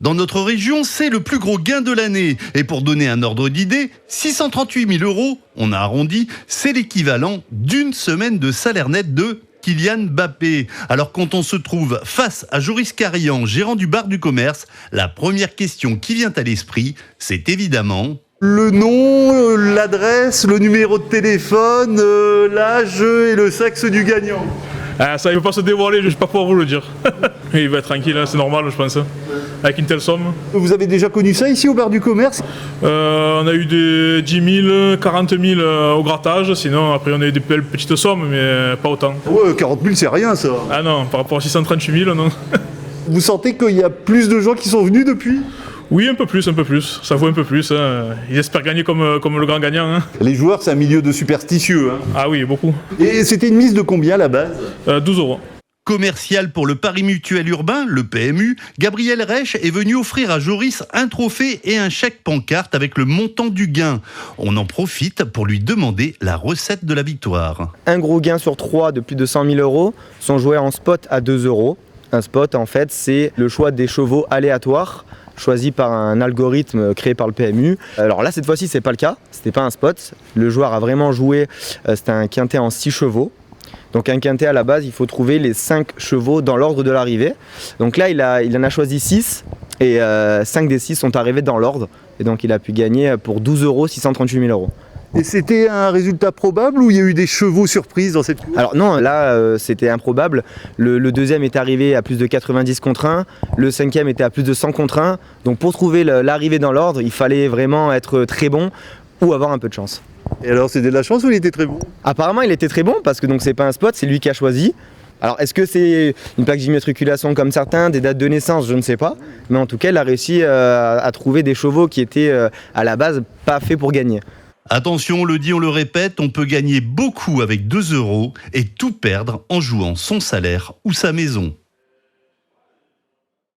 Dans notre région, c'est le plus gros gain de l'année. Et pour donner un ordre d'idée, 638 000 €, on a arrondi, c'est l'équivalent d'une semaine de salaire net de Kylian Mbappé. Alors quand on se trouve face à Joris Carian, gérant du bar du commerce, la première question qui vient à l'esprit, c'est évidemment... Le nom, l'adresse, le numéro de téléphone, l'âge et le sexe du gagnant. Ah, ça, il ne peut pas se dévoiler, je ne vais pas pouvoir vous le dire. Il va être tranquille, c'est normal, je pense, avec une telle somme. Vous avez déjà connu ça ici au bar du commerce? On a eu des 10 000, 40 000 au grattage, sinon après on a eu des belles petites sommes, mais pas autant. Ouais, 40 000 c'est rien ça. Ah non, par rapport à 638 000, non. Vous sentez qu'il y a plus de gens qui sont venus depuis? Oui, un peu plus, ça vaut un peu plus. Hein. Ils espèrent gagner comme le grand gagnant. Hein. Les joueurs, c'est un milieu de superstitieux. Hein. Ah oui, beaucoup. Et c'était une mise de combien à la base? 12 €. Commercial pour le Paris Mutuel Urbain, le PMU, Gabriel Reich est venu offrir à Joris un trophée et un chèque pancarte avec le montant du gain. On en profite pour lui demander la recette de la victoire. Un gros gain sur 3 de plus de 100 000 € sont joués en spot à 2 €. Un spot, en fait, c'est le choix des chevaux aléatoires choisi par un algorithme créé par le PMU. Alors là, cette fois-ci, c'est pas le cas. C'était pas un spot. Le joueur a vraiment joué. C'était un quintet en 6 chevaux. Donc un quintet à la base, il faut trouver les 5 chevaux dans l'ordre de l'arrivée. Donc là, il en a choisi 6 et 5 des 6 sont arrivés dans l'ordre. Et donc il a pu gagner pour 12 € 638 000 €. Et c'était un résultat probable ou il y a eu des chevaux surprises dans cette course? Alors non, là c'était improbable. Le deuxième est arrivé à plus de 90 contre 1, le cinquième était à plus de 100 contre 1. Donc pour trouver l'arrivée dans l'ordre, il fallait vraiment être très bon ou avoir un peu de chance. Et alors c'était de la chance ou il était très bon? Apparemment il était très bon parce que donc c'est pas un spot, c'est lui qui a choisi. Alors est-ce que c'est une plaque d'immatriculation comme certains, des dates de naissance, je ne sais pas. Mais en tout cas il a réussi à trouver des chevaux qui étaient à la base pas faits pour gagner. Attention, on le dit, on le répète, on peut gagner beaucoup avec 2 € et tout perdre en jouant son salaire ou sa maison.